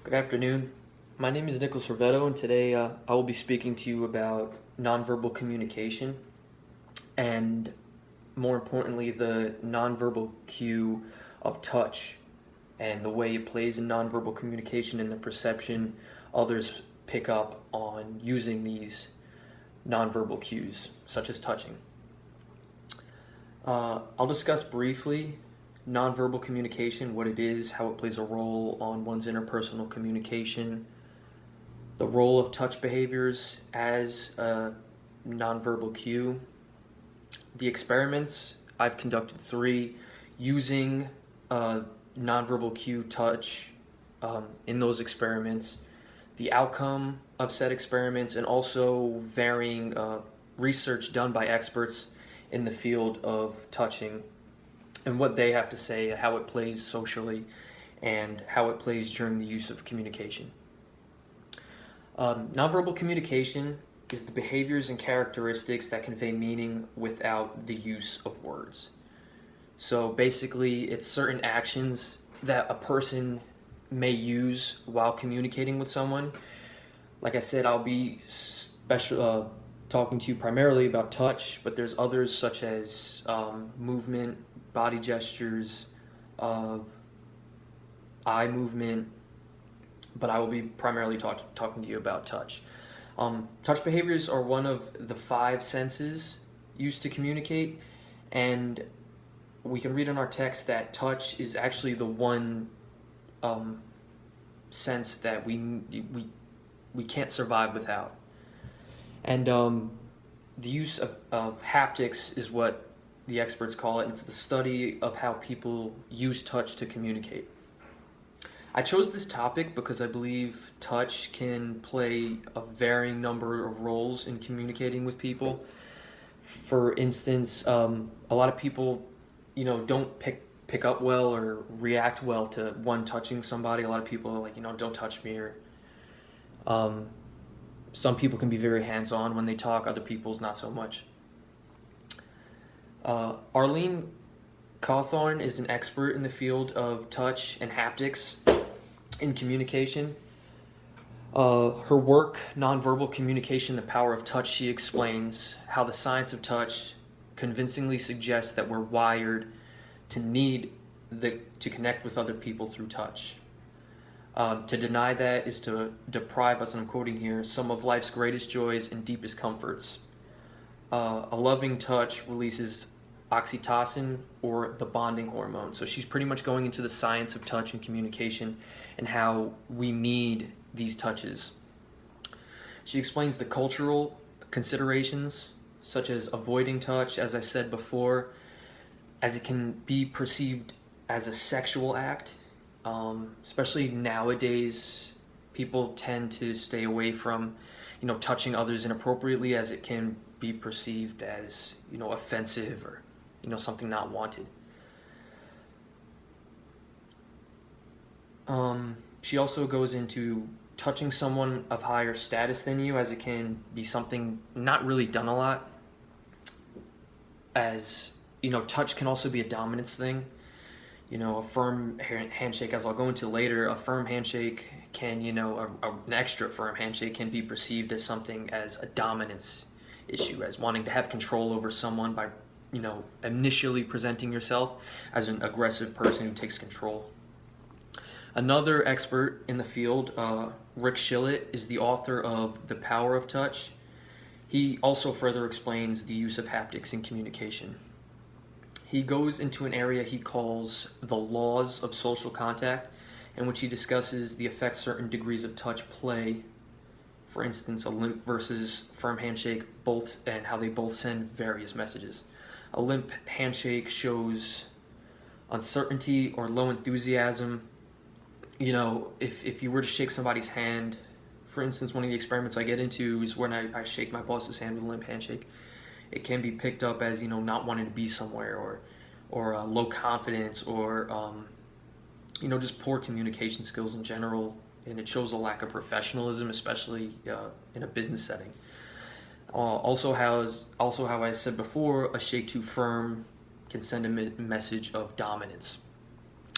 Good afternoon. My name is Nicholas Rivetto, and today I will be speaking to you about nonverbal communication and, more importantly, the nonverbal cue of touch and the way it plays in nonverbal communication and the perception others pick up on using these nonverbal cues, such as touching. I'll discuss briefly nonverbal communication, what it is, how it plays a role on one's interpersonal communication, the role of touch behaviors as a nonverbal cue, the experiments. I've conducted 3 using nonverbal cue touch in those experiments, the outcome of said experiments, and also varying research done by experts in the field of touching and what they have to say, how it plays socially, and how it plays during the use of communication. Nonverbal communication is the behaviors and characteristics that convey meaning without the use of words. So basically, it's certain actions that a person may use while communicating with someone. Like I said, I'll be talking to you primarily about touch, but there's others such as movement, body gestures, eye movement, but I will be primarily talking to you about touch. Touch behaviors are one of the 5 senses used to communicate, and we can read in our text that touch is actually the one sense that we can't survive without. And the use of haptics is what the experts call it. It's the study of how people use touch to communicate. I chose this topic because I believe touch can play a varying number of roles in communicating with people. For instance, a lot of people, don't pick up well or react well to one touching somebody. A lot of people are like, don't touch me, or some people can be very hands-on when they talk. Other people's not so much. Arlene Cawthorn is an expert in the field of touch and haptics in communication. Her work, Nonverbal Communication, the Power of Touch, she explains how the science of touch convincingly suggests that we're wired to need to connect with other people through touch. To deny that is to deprive us, and I'm quoting here, some of life's greatest joys and deepest comforts. A loving touch releases oxytocin, or the bonding hormone. So she's pretty much going into the science of touch and communication and how we need these touches. She explains the cultural considerations, such as avoiding touch, as I said before, as it can be perceived as a sexual act. Especially nowadays, people tend to stay away from, touching others inappropriately, as it can be perceived as, offensive, or, something not wanted. She also goes into touching someone of higher status than you, as it can be something not really done a lot. As, touch can also be a dominance thing. A firm handshake, as I'll go into later, a firm handshake can, an extra firm handshake can be perceived as something as a dominance issue, as wanting to have control over someone by, initially presenting yourself as an aggressive person who takes control. Another expert in the field, Rick Shillett, is the author of The Power of Touch. He also further explains the use of haptics in communication. He goes into an area he calls the laws of social contact, in which he discusses the effect certain degrees of touch play. For instance, a limp versus firm handshake, and how they both send various messages. A limp handshake shows uncertainty or low enthusiasm. If you were to shake somebody's hand, for instance, one of the experiments I get into is when I shake my boss's hand with a limp handshake. It can be picked up as, not wanting to be somewhere, or low confidence, or, just poor communication skills in general. And it shows a lack of professionalism, especially in a business setting. Also, how I said before, a shake too firm can send a message of dominance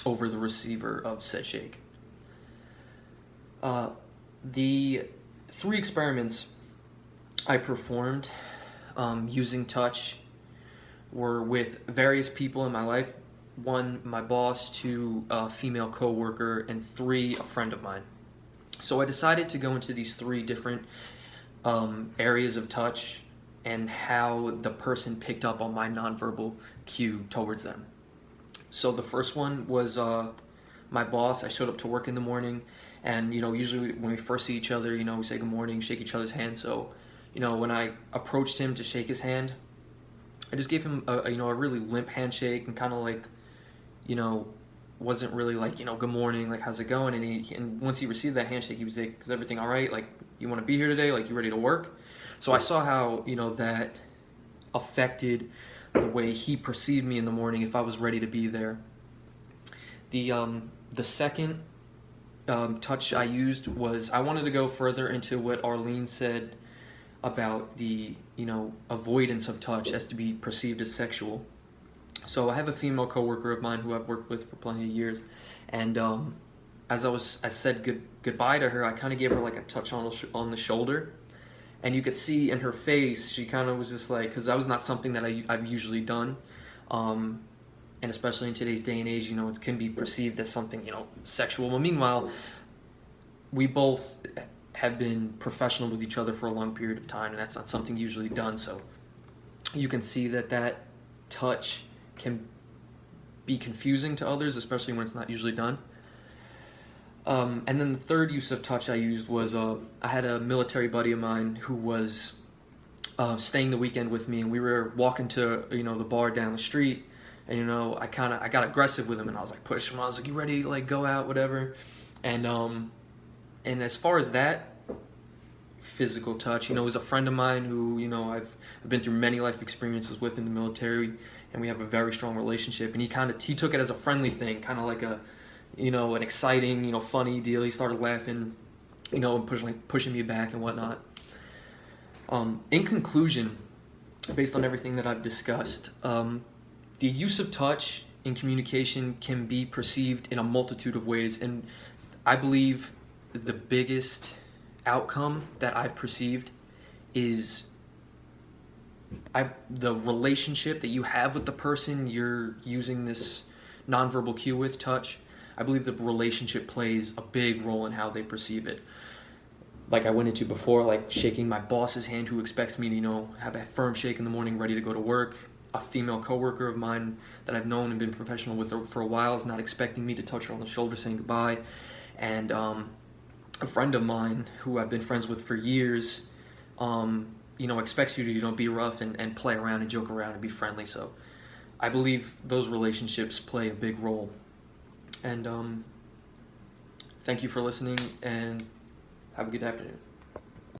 over the receiver of said shake. Uh, the 3 experiments I performed using touch were with various people in my life. 1, my boss; 2, a female coworker; and 3, a friend of mine. So I decided to go into these 3 different areas of touch and how the person picked up on my nonverbal cue towards them. So the first one was my boss. I showed up to work in the morning, and usually when we first see each other, we say good morning, shake each other's hand. So, when I approached him to shake his hand, I just gave him a really limp handshake, and kind of like, wasn't really like, good morning, like how's it going? And once he received that handshake, he was like, is everything all right? Like, you want to be here today? Like, you ready to work? So I saw how that affected the way he perceived me in the morning, if I was ready to be there. The second touch I used was, I wanted to go further into what Arlene said about the avoidance of touch as to be perceived as sexual. So I have a female coworker of mine who I've worked with for plenty of years, and as I said goodbye to her, I kind of gave her like a touch on the shoulder, and you could see in her face she kind of was just like, because that was not something that I've usually done, and especially in today's day and age, it can be perceived as something sexual. But meanwhile, we both have been professional with each other for a long period of time, and that's not something usually done. So you can see that touch can be confusing to others, especially when it's not usually done. And then the third use of touch I used was, I had a military buddy of mine who was staying the weekend with me, and we were walking to the bar down the street, and I got aggressive with him, and I was like pushing him. I was like, you ready to like go out, whatever. And as far as that physical touch, it was a friend of mine who I've been through many life experiences with in the military, and we have a very strong relationship. And he took it as a friendly thing, kind of like an exciting, funny deal. He started laughing, and pushing me back and whatnot. In conclusion, based on everything that I've discussed, the use of touch in communication can be perceived in a multitude of ways, and I believe the biggest outcome that I've perceived is the relationship that you have with the person you're using this nonverbal cue with, touch. I believe the relationship plays a big role in how they perceive it. Like I went into before, like shaking my boss's hand, who expects me to, have a firm shake in the morning, ready to go to work. A female coworker of mine that I've known and been professional with for a while is not expecting me to touch her on the shoulder saying goodbye. And a friend of mine who I've been friends with for years, expects you to, be rough and play around and joke around and be friendly. So I believe those relationships play a big role. And thank you for listening, and have a good afternoon.